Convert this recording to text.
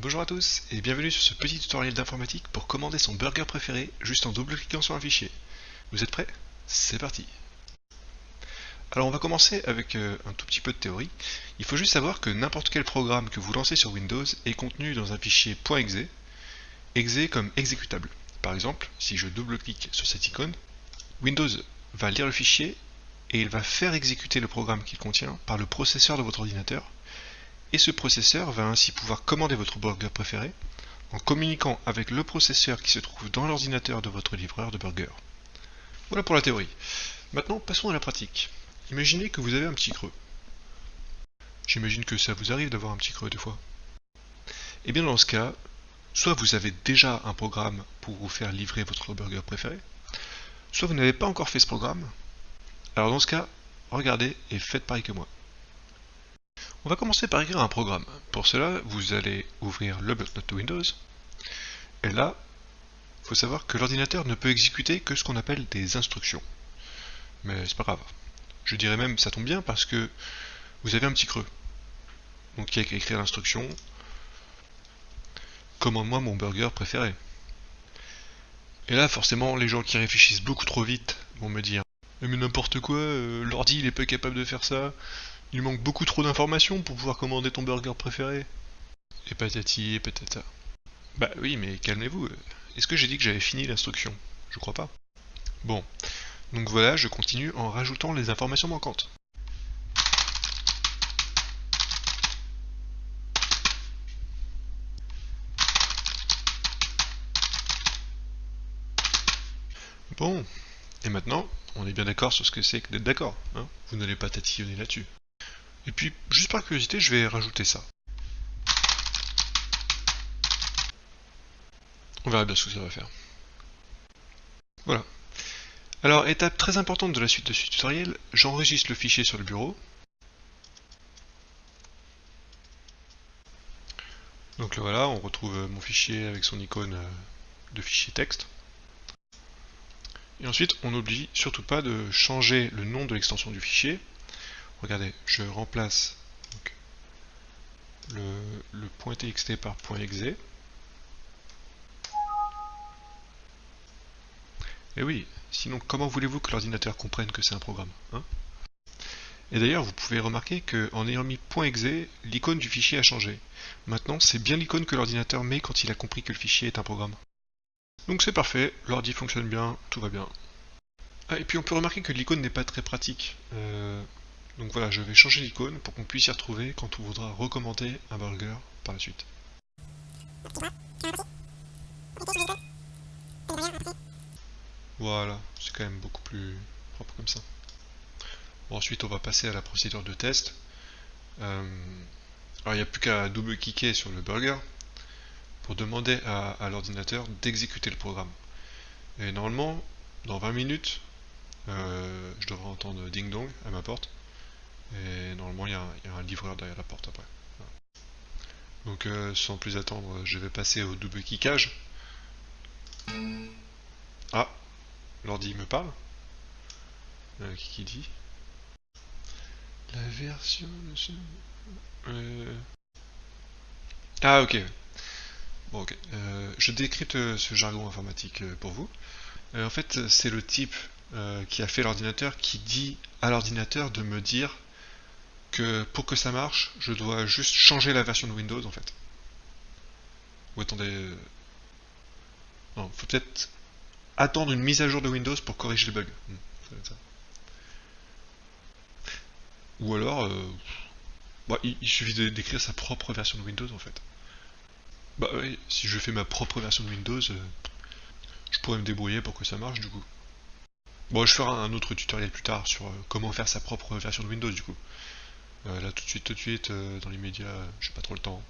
Bonjour à tous et bienvenue sur ce petit tutoriel d'informatique pour commander son burger préféré juste en double-cliquant sur un fichier. Vous êtes prêts? C'est parti! Alors on va commencer avec un tout petit peu de théorie. Il faut juste savoir que n'importe quel programme que vous lancez sur Windows est contenu dans un fichier .exe, exe comme exécutable. Par exemple, si je double-clique sur cette icône, Windows va lire le fichier et il va faire exécuter le programme qu'il contient par le processeur de votre ordinateur. Et ce processeur va ainsi pouvoir commander votre burger préféré en communiquant avec le processeur qui se trouve dans l'ordinateur de votre livreur de burger. Voilà pour la théorie. Maintenant, passons à la pratique. Imaginez que vous avez un petit creux. J'imagine que ça vous arrive d'avoir un petit creux des fois. Et bien dans ce cas, soit vous avez déjà un programme pour vous faire livrer votre burger préféré, soit vous n'avez pas encore fait ce programme. Alors dans ce cas, regardez et faites pareil que moi. On va commencer par écrire un programme. Pour cela, vous allez ouvrir le bloc-notes de Windows. Et là, il faut savoir que l'ordinateur ne peut exécuter que ce qu'on appelle des instructions. Mais c'est pas grave. Je dirais même, ça tombe bien parce que vous avez un petit creux. Donc il y a qu'à écrire l'instruction « Commande-moi mon burger préféré ». Et là, forcément, les gens qui réfléchissent beaucoup trop vite vont me dire « Mais n'importe quoi, l'ordi il est pas capable de faire ça. Il manque beaucoup trop d'informations pour pouvoir commander ton burger préféré. » Et patati et patata. Bah oui, mais calmez-vous. Est-ce que j'ai dit que j'avais fini l'instruction? Je crois pas. Bon, donc voilà, je continue en rajoutant les informations manquantes. Bon, et maintenant, on est bien d'accord sur ce que c'est que d'être d'accord, hein? Vous n'allez pas tatillonner là-dessus. Et puis, juste par curiosité, je vais rajouter ça. On verra bien ce que ça va faire. Voilà. Alors, étape très importante de la suite de ce tutoriel, j'enregistre le fichier sur le bureau. Donc là, voilà, on retrouve mon fichier avec son icône de fichier texte. Et ensuite, on n'oublie surtout pas de changer le nom de l'extension du fichier. Regardez, je remplace donc, le .txt par .exe. Et oui, sinon comment voulez-vous que l'ordinateur comprenne que c'est un programme, hein? Et d'ailleurs, vous pouvez remarquer qu'en ayant mis .exe, l'icône du fichier a changé. Maintenant, c'est bien l'icône que l'ordinateur met quand il a compris que le fichier est un programme. Donc c'est parfait, l'ordi fonctionne bien, tout va bien. Ah, et puis on peut remarquer que l'icône n'est pas très pratique. Donc voilà, je vais changer l'icône pour qu'on puisse y retrouver quand on voudra recommander un burger par la suite. Voilà, c'est quand même beaucoup plus propre comme ça. Bon, ensuite, on va passer à la procédure de test. Alors, il n'y a plus qu'à double-cliquer sur le burger pour demander à l'ordinateur d'exécuter le programme. Et normalement, dans 20 minutes, je devrais entendre ding-dong à ma porte. Et normalement, il y a un livreur derrière la porte après. Voilà. Donc, sans plus attendre, je vais passer au double-cliquage. Ah, l'ordi me parle. Qui dit? La version... Ah, ok. Bon, ok. Je décrypte ce jargon informatique pour vous. En fait, c'est le type qui a fait l'ordinateur qui dit à l'ordinateur de me dire que pour que ça marche, je dois juste changer la version de Windows en fait. Ou attendez... Non, faut peut-être attendre une mise à jour de Windows pour corriger le bug. Ça doit être ça. Ou alors, bah, il suffit d'écrire sa propre version de Windows en fait. Bah oui, si je fais ma propre version de Windows, je pourrais me débrouiller pour que ça marche du coup. Bon, je ferai un autre tutoriel plus tard sur comment faire sa propre version de Windows du coup. Là tout de suite, dans l'immédiat, j'ai pas trop le temps.